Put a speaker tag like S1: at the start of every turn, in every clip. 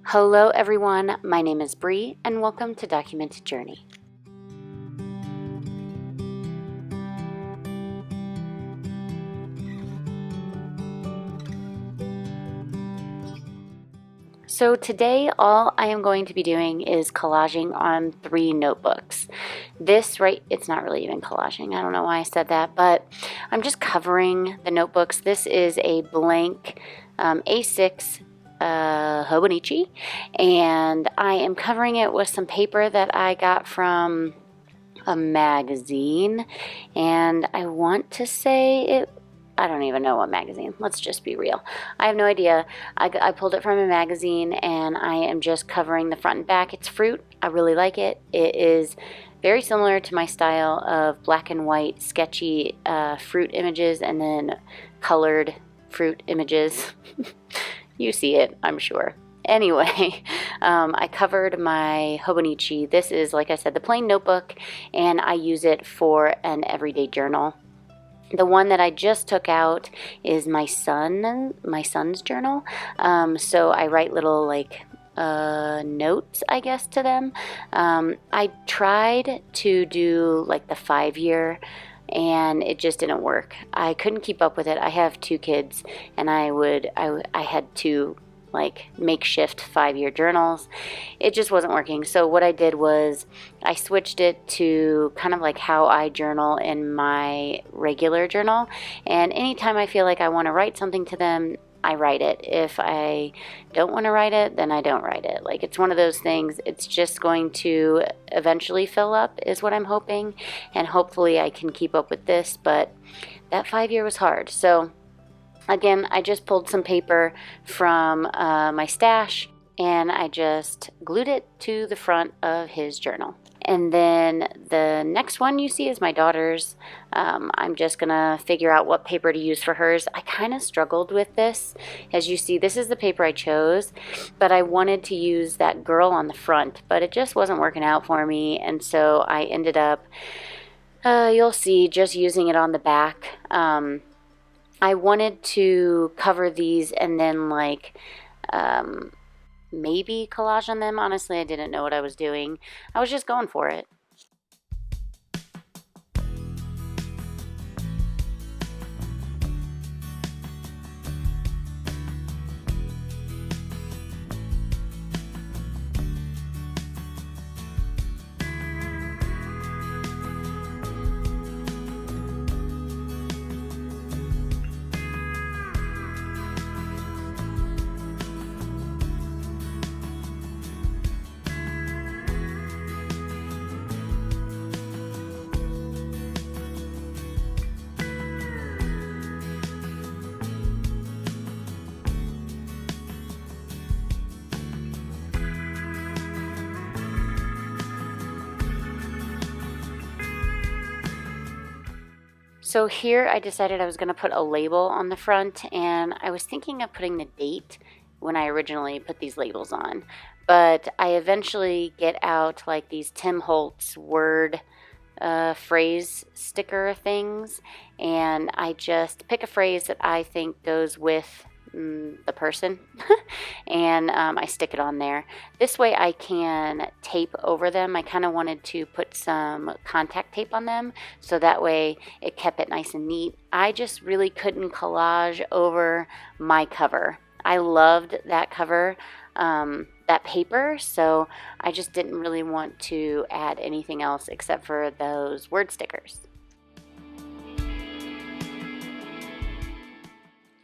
S1: Hello everyone, my name is Bree and welcome to Documented Journey. So today all I am going to be doing is collaging on 3 notebooks. It's not really even collaging, I don't know why I said that, but I'm just covering the notebooks. This is a blank A6 Hobonichi, and I am covering it with some paper that I got from a magazine, and I want to say I don't even know what magazine. Let's just be real. I have no idea. I pulled it from a magazine and I am just covering the front and back. It's fruit. I really like it. It is very similar to my style of black and white sketchy fruit images and then colored fruit images. You see it, I'm sure. Anyway, I covered my Hobonichi. This is, like I said, the plain notebook, and I use it for an everyday journal. The one that I just took out is my son's journal. So I write little notes, I guess, to them. I tried to do like the 5-year, and it just didn't work. I couldn't keep up with it. I have 2 kids, and I had to makeshift 5-year journals. It just wasn't working. So what I did was I switched it to kind of like how I journal in my regular journal. And anytime I feel like I want to write something to them, I write it. If I don't want to write it, then I don't write it. Like, it's one of those things, it's just going to eventually fill up is what I'm hoping. And hopefully I can keep up with this, but that 5-year was hard. So again, I just pulled some paper from my stash and I just glued it to the front of his journal. And then the next one you see is my daughter's. I'm just gonna figure out what paper to use for hers. I kind of struggled with this. As you see, this is the paper I chose, but I wanted to use that girl on the front, but it just wasn't working out for me. And so I ended up, you'll see, just using it on the back. I wanted to cover these and then maybe collage on them. Honestly, I didn't know what I was doing. I was just going for it. So here I decided I was going to put a label on the front, and I was thinking of putting the date when I originally put these labels on. But I eventually get out like these Tim Holtz word phrase sticker things, and I just pick a phrase that I think goes with the person and I stick it on there. This way I can tape over them. I kind of wanted to put some contact tape on them so that way it kept it nice and neat. I just really couldn't collage over my cover. I loved that cover, that paper, so I just didn't really want to add anything else except for those word stickers.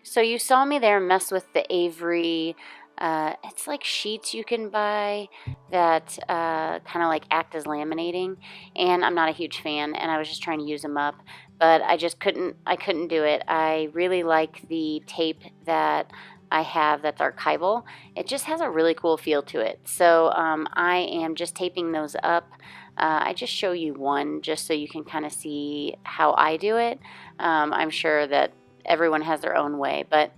S1: So you saw me there mess with the Avery, it's like sheets you can buy that kind of like act as laminating, and I'm not a huge fan, and I was just trying to use them up, but I couldn't do it. I really like the tape that I have that's archival. It just has a really cool feel to it. So I am just taping those up. I just show you one just so you can kind of see how I do it. I'm sure that everyone has their own way, but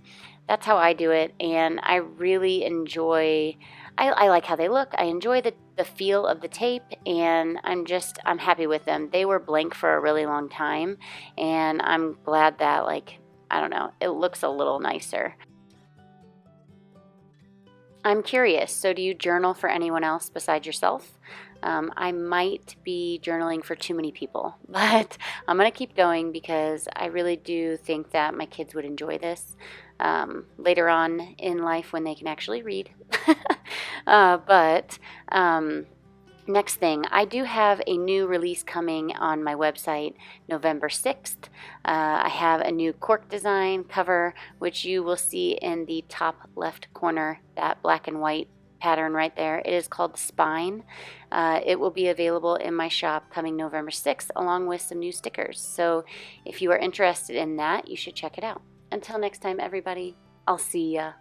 S1: that's how I do it, and I really enjoy, I like how they look. I enjoy the feel of the tape, and I'm happy with them. They were blank for a really long time, and I'm glad that, I don't know, it looks a little nicer. I'm curious, so do you journal for anyone else besides yourself? I might be journaling for too many people, but I'm going to keep going because I really do think that my kids would enjoy this later on in life when they can actually read. But next thing, I do have a new release coming on my website November 6th. I have a new cork design cover, which you will see in the top left corner, that black and white pattern right there. It is called Spine. It will be available in my shop coming November 6th, along with some new stickers. So if you are interested in that, you should check it out. Until next time, everybody, I'll see ya.